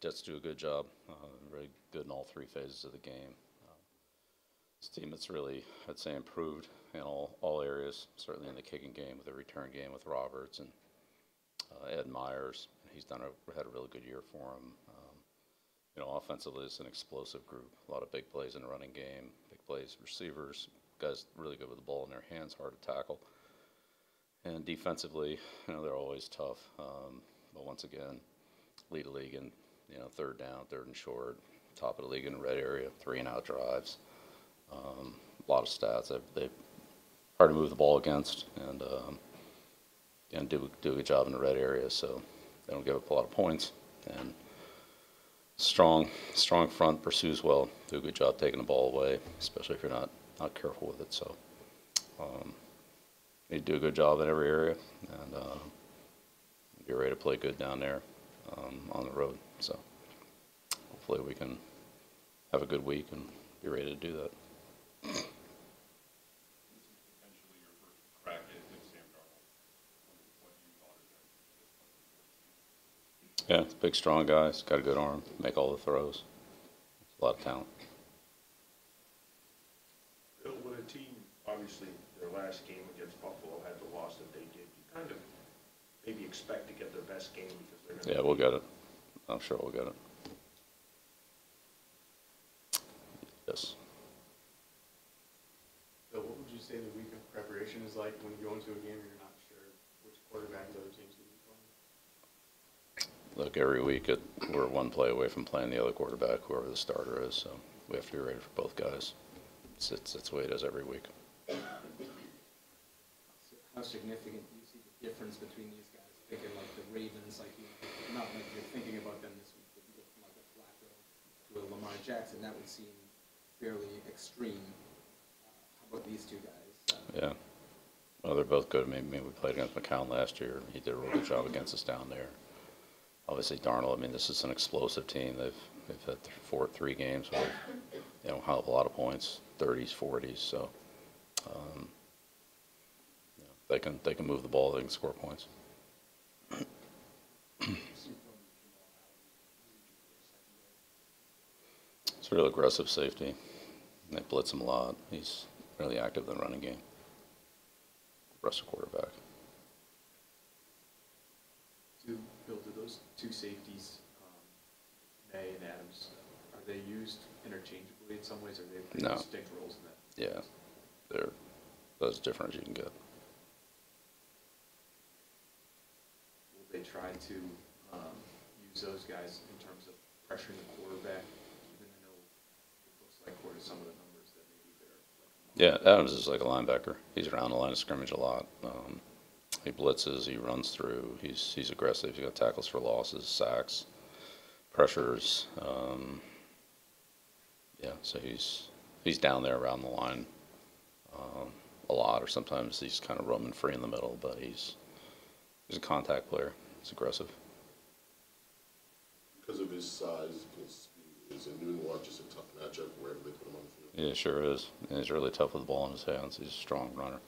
Jets do a good job. Very good in all three phases of the game. This team that's really, I'd say, improved in all areas. Certainly in the kicking game with the return game with Roberts and Ed Myers. He's had a really good year for him. Offensively, it's an explosive group. A lot of big plays in the running game, big plays, receivers, guys really good with the ball in their hands, hard to tackle. And defensively, they're always tough. But once again, lead the league in, third down, third and short, top of the league in the red area, 3-and-out drives. A lot of stats. They hard to move the ball against, and do a good job in the red area, so they don't give up a lot of points. And strong front, pursues well, do a good job taking the ball away, especially if you're not careful with it. So they do a good job in every area, and be ready to play good down there on the road. So hopefully we can have a good week and be ready to do that. Potentially your first crack at Sam Darnold. What you thought of that? Yeah, it's a big, strong guy. He's got a good arm. Make all the throws. A lot of talent. Bill, with a team, obviously, their last game against Buffalo had the loss that they did. You kind of maybe expect to get their best game because they're going to. Yeah, we'll get it. I'm sure we'll get it. Yes. Bill, what would you say the week of preparation is like when you go into a game and you're not sure which quarterback the other team's going to be playing? Look, every week we're one play away from playing the other quarterback, whoever the starter is. So we have to be ready for both guys. It's the way it is every week. How significant do you see the difference between these guys? Thinking like the Ravens, not like you're thinking about them this week, but you go from like a Flacco to a Lamar Jackson, that would seem fairly extreme. How about these two guys? Yeah. Well, they're both good. Maybe we played against McCown last year. He did a really good job against us down there. Obviously, Darnold. This is an explosive team. They've had three games with a lot of points, 30s, 40s. So they can move the ball. They can score points. It's a real aggressive safety. They blitz him a lot. He's really active in the running game. Aggressive quarterback. Bill, do those two safeties, May and Adams, are they used interchangeably in some ways, or are they pretty No. distinct roles in that? Yeah, they're as different as you can get. Will they try to use those guys in terms of pressuring the quarterback? Even I know it looks like, according to some of the numbers, that maybe they're like Yeah, Adams is like a linebacker. He's around the line of scrimmage a lot. He blitzes, he runs through. He's aggressive. He's got tackles for losses, sacks, pressures. So he's down there around the line a lot, or sometimes he's kind of roaming free in the middle. But he's a contact player. He's aggressive. Because of his size, his speed, is a New England just a tough matchup wherever they put him on the field? Yeah, sure is. And he's really tough with the ball in his hands. He's a strong runner.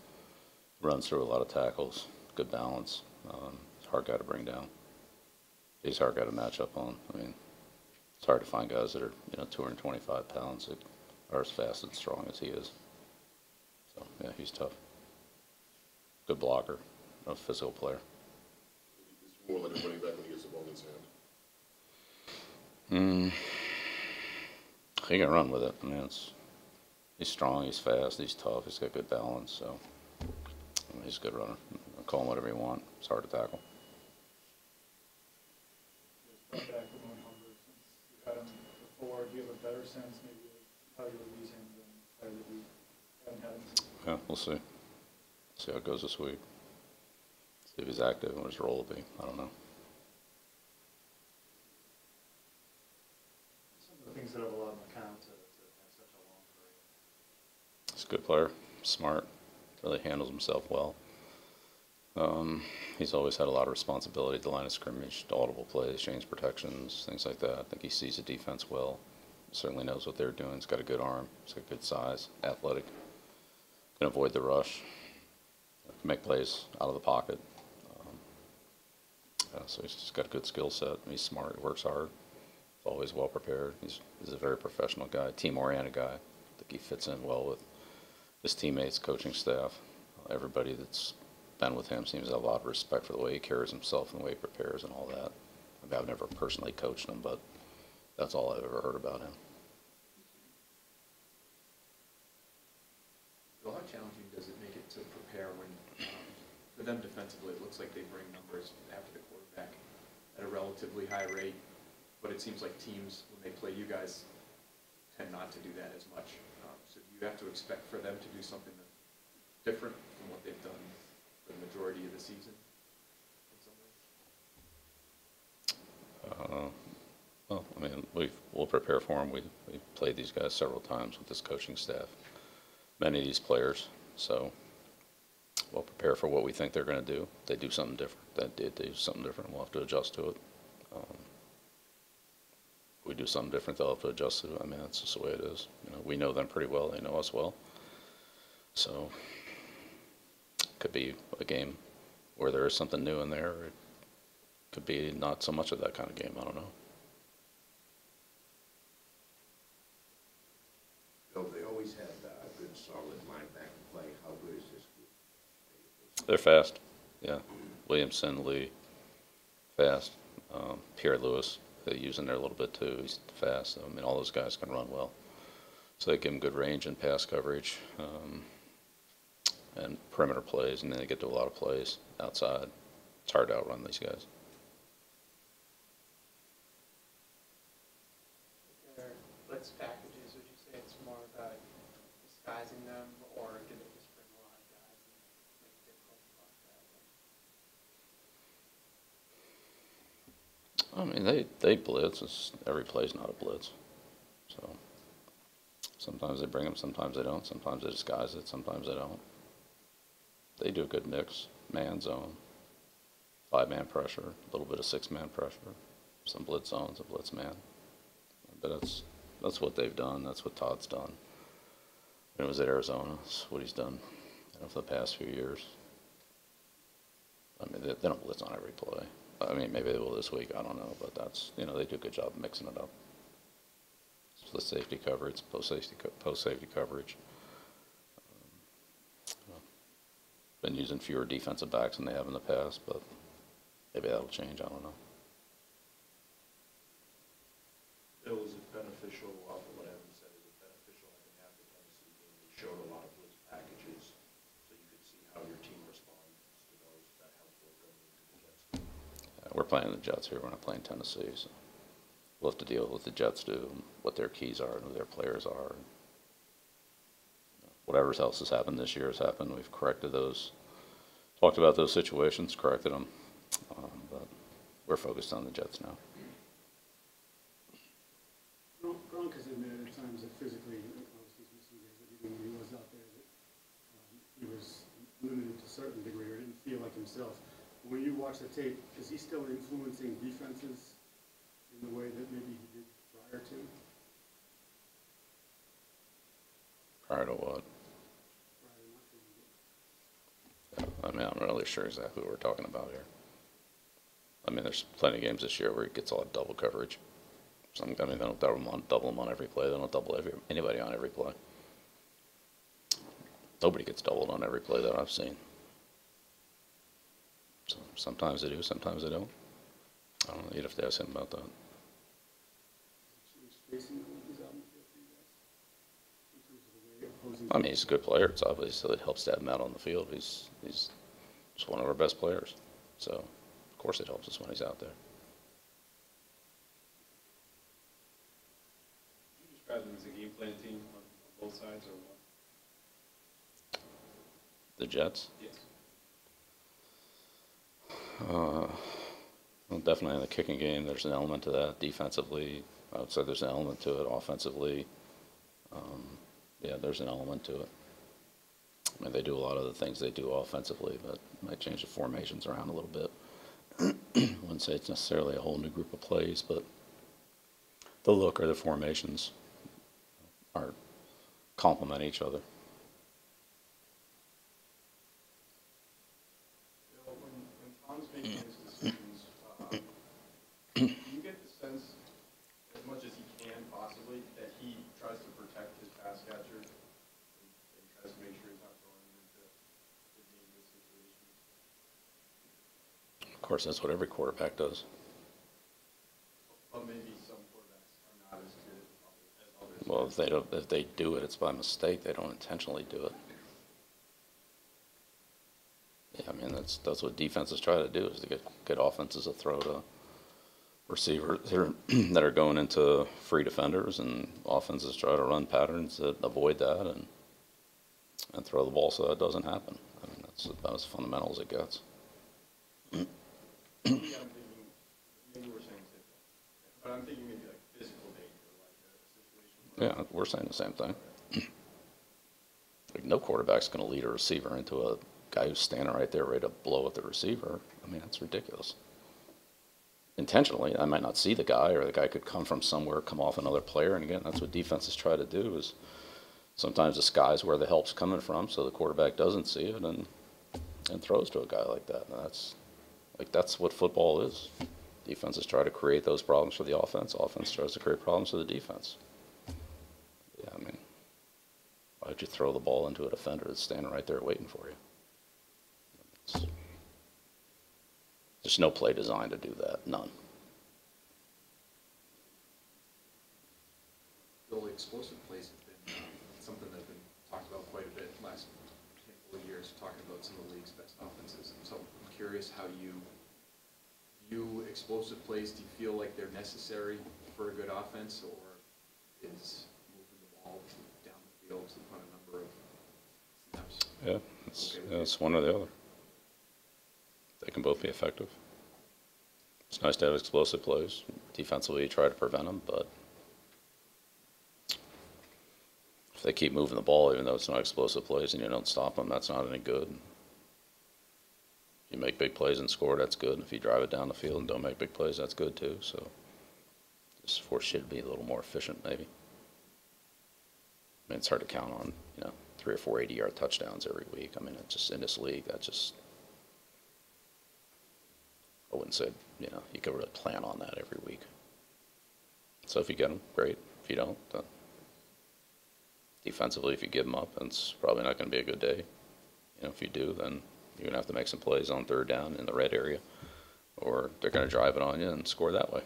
Runs through a lot of tackles. Good balance. Hard guy to bring down. He's a hard guy to match up on. It's hard to find guys that are 225 pounds that are as fast and strong as he is. So yeah, he's tough. Good blocker. A physical player. He's more like a running back when he gets the ball in his hand. He can run with it. He's strong. He's fast. He's tough. He's got good balance. So he's a good runner. Call him whatever you want. It's hard to tackle. Back to Moon Humber, since you've had him before, do you have a better sense maybe of how you would use him than how that we haven't had him? Yeah, we'll see. See how it goes this week. See if he's active and what his role will be. I don't know. Some of the things that have allowed McCown to have such a long career. He's a good player. Smart. Really handles himself well. He's always had a lot of responsibility at the line of scrimmage, audible plays, change protections, things like that. I think he sees the defense well. Certainly knows what they're doing. He's got a good arm. He's got good size, athletic. Can avoid the rush. Can make plays out of the pocket. So he's just got a good skill set. He's smart. He works hard. always well prepared. He's a very professional guy, team-oriented guy. I think he fits in well with his teammates, coaching staff. Everybody that's been with him seems to have a lot of respect for the way he carries himself and the way he prepares and all that. I mean, I've never personally coached him, but that's all I've ever heard about him. Bill, how challenging does it make it to prepare when, for them defensively, it looks like they bring numbers after the quarterback at a relatively high rate, but it seems like teams, when they play you guys, tend not to do that as much. So do you have to expect for them to do something that's different from what they've done for the majority of the season in some ways? Well, I mean, we'll prepare for him. We've played these guys several times with this coaching staff, many of these players. So we'll prepare for what we think they're going to do. They do something different. They do something different. We'll have to adjust to it. We do something different, they'll have to adjust to it. I mean, that's just the way it is. You know, we know them pretty well. They know us well. So it could be a game where there is something new in there. It could be not so much of that kind of game. I don't know. Bill, they always had a good, solid linebacker play. How good is this group? They're fast. Yeah. Williamson, Lee, fast. Pierre Lewis, they use in there a little bit too. He's fast. I mean, all those guys can run well. So they give him good range and pass coverage and perimeter plays, and then they get to a lot of plays outside. It's hard to outrun these guys. Their blitz packages, would you say it's more about disguising them, or do they just bring a lot of guys and make it difficult to block that? I mean, they blitz. Every play's not a blitz. So sometimes they bring them, sometimes they don't. Sometimes they disguise it, sometimes they don't. They do a good mix. Man zone, 5-man pressure, a little bit of 6-man pressure, some blitz zones, a blitz man. But that's what they've done. That's what Todd's done. When it was at Arizona, that's what he's done for the past few years. I mean, they don't blitz on every play. I mean, maybe they will this week. I don't know, but that's, they do a good job mixing it up. Split safety coverage, post safety coverage. Been using fewer defensive backs than they have in the past, but maybe that'll change. I don't know. Bill, is it beneficial, off of what Evan said, is it beneficial having had the Tennessee game? They showed a lot of blitz packages, so you could see how your team responds to those. Is that helpful going into the Jets game? We're playing the Jets here. We're not playing Tennessee, so we'll have to deal with what the Jets do, and what their keys are, and who their players are. Whatever else has happened this year has happened. We've corrected those, talked about those situations, corrected them, but we're focused on the Jets now. Gronk has admitted at times that physically, obviously he's missing games, but even when he was out there, that he was limited to a certain degree, or didn't feel like himself. When you watch the tape, is he still influencing defenses in the way that maybe he did prior to? Prior to what? Prior to not feeling good. I mean, I'm not really sure exactly what we're talking about here. I mean, there's plenty of games this year where he gets a lot of double coverage. I mean, they don't double him on every play. They don't double anybody on every play. Nobody gets doubled on every play that I've seen. So sometimes they do, sometimes they don't. I don't know. You'd have to ask him about that. I mean, he's a good player. It's obviously it helps to have him out on the field. He's just one of our best players. So, of course, it helps us when he's out there. Would you describe them as a game plan team on both sides, or what? The Jets? Yes. Well, definitely in the kicking game, there's an element to that. Defensively, I would say there's an element to it. Offensively, yeah, there's an element to it. I mean, they do a lot of the things they do offensively, but might change the formations around a little bit. Wouldn't say it's necessarily a whole new group of plays, but the look or the formations are complement each other. Bill, when Tom's making his decisions, do you get the sense that course, that's what every quarterback does. But maybe some quarterbacks are not as good as others. Well, if they do it, it's by mistake. They don't intentionally do it. Yeah, I mean, that's what defenses try to do, is to get offenses to throw to receivers that are going into free defenders, and offenses try to run patterns that avoid that and throw the ball so that doesn't happen. I mean, that's about as fundamental as it gets. Maybe I'm thinking, maybe we're saying the same thing, but I'm thinking maybe like physical danger, like a situation where. Yeah, we're saying the same thing. Like, no quarterback's going to lead a receiver into a guy who's standing right there ready to blow at the receiver. I mean, that's ridiculous. Intentionally, I might not see the guy, or the guy could come from somewhere, come off another player, and again, that's what defenses try to do, is sometimes disguise where the help's coming from so the quarterback doesn't see it and throws to a guy like that. And that's what football is. Defenses try to create those problems for the offense. Offense tries to create problems for the defense. Yeah, I mean, why would you throw the ball into a defender that's standing right there waiting for you? There's no play designed to do that. None. The explosive plays have been something that's been talked about quite a bit last handful of years, talking about some of the league's best offenses. And so I'm curious how you view explosive plays. Do you feel like they're necessary for a good offense, or is moving the ball down the field on a number of snaps? Yeah, it's one or the other. They can both be effective. It's nice to have explosive plays. Defensively, you try to prevent them, but if they keep moving the ball, even though it's not explosive plays, and you don't stop them, that's not any good. If you make big plays and score, that's good. If you drive it down the field and don't make big plays, that's good too. So just force you to be a little more efficient, maybe. I mean, it's hard to count on, 3 or 4 80-yard touchdowns every week. I mean, it's just in this league, that's just, I wouldn't say, you could really plan on that every week. So if you get them, great. If you don't, then defensively, if you give them up, it's probably not going to be a good day. If you do, then you're going to have to make some plays on third down in the red area, or they're going to drive it on you and score that way.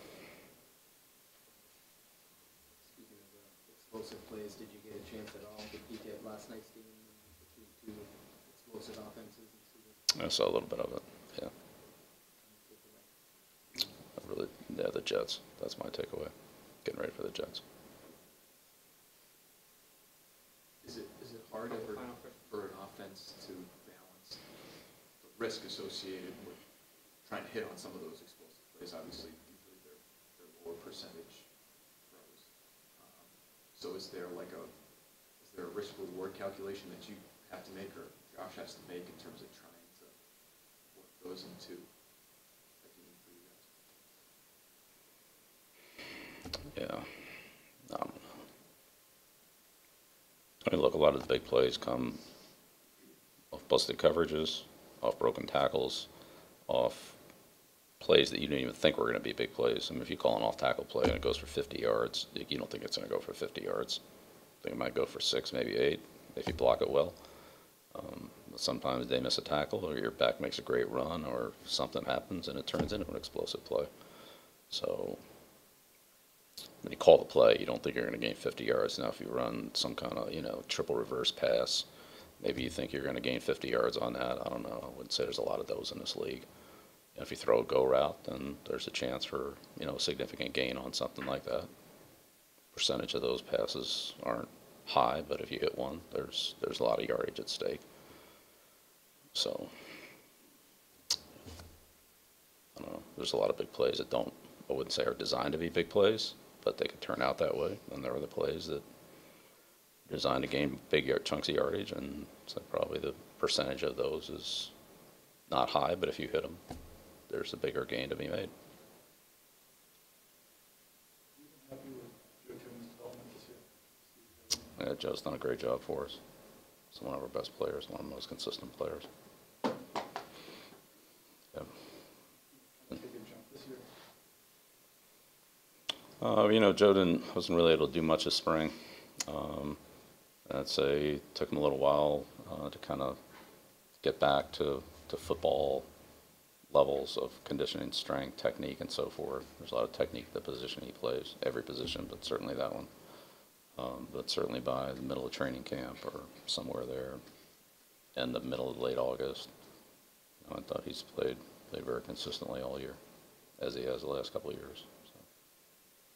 Speaking of explosive plays, did you get a chance at all to peek at last night's game between two explosive offenses and see what I saw a little bit of it, yeah. The Jets. That's my takeaway. Getting ready for the Jets. Is it hard ever for an offense to balance the risk associated with trying to hit on some of those explosive plays? Obviously, usually they're lower percentage throws. So is there a risk reward calculation that you have to make, or Josh has to make, in terms of trying to work those into a game for you guys? Yeah. I don't know. I mean, look, a lot of the big plays come off busted coverages, off broken tackles, off plays that you didn't even think were going to be big plays. I mean, if you call an off-tackle play and it goes for 50 yards, you don't think it's going to go for 50 yards. I think it might go for 6, maybe 8, if you block it well. Sometimes they miss a tackle, or your back makes a great run, or something happens and it turns into an explosive play. So when you call the play, you don't think you're going to gain 50 yards. Now, if you run some kind of, triple reverse pass, maybe you think you're going to gain 50 yards on that. I don't know. I wouldn't say there's a lot of those in this league. And if you throw a go route, then there's a chance for, a significant gain on something like that. Percentage of those passes aren't high, but if you hit one, there's a lot of yardage at stake. So, I don't know. There's a lot of big plays that I wouldn't say are designed to be big plays, but they could turn out that way. And there are the plays that are designed to gain big chunks of yardage, and so probably the percentage of those is not high, but if you hit them, there's a bigger gain to be made. Happy with Joe Toombs' development this year? Yeah, Joe's done a great job for us. He's one of our best players, one of the most consistent players. Yeah. Take a jump this year? Joe wasn't really able to do much this spring. I'd say it took him a little while to kind of get back to football, levels of conditioning, strength, technique, and so forth. There's a lot of technique at the position he plays, every position, but certainly that one. But certainly by the middle of training camp or somewhere there, in the middle of late August, I thought he's played very consistently all year, as he has the last couple of years. So,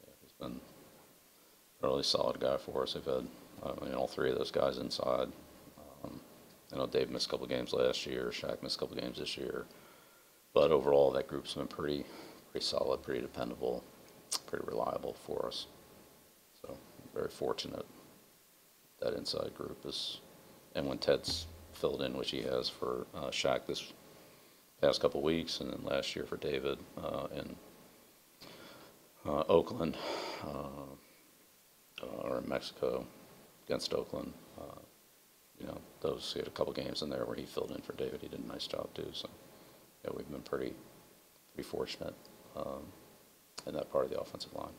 yeah, he's been a really solid guy for us. We've had all three of those guys inside. I know Dave missed a couple of games last year. Shaq missed a couple of games this year. But overall, that group's been pretty solid, pretty dependable, pretty reliable for us. So very fortunate that inside group is. And when Ted's filled in, which he has for Shaq this past couple of weeks, and then last year for David in Oakland or in Mexico against Oakland. He had a couple games in there where he filled in for David. He did a nice job too. So yeah, we've been pretty fortunate in that part of the offensive line.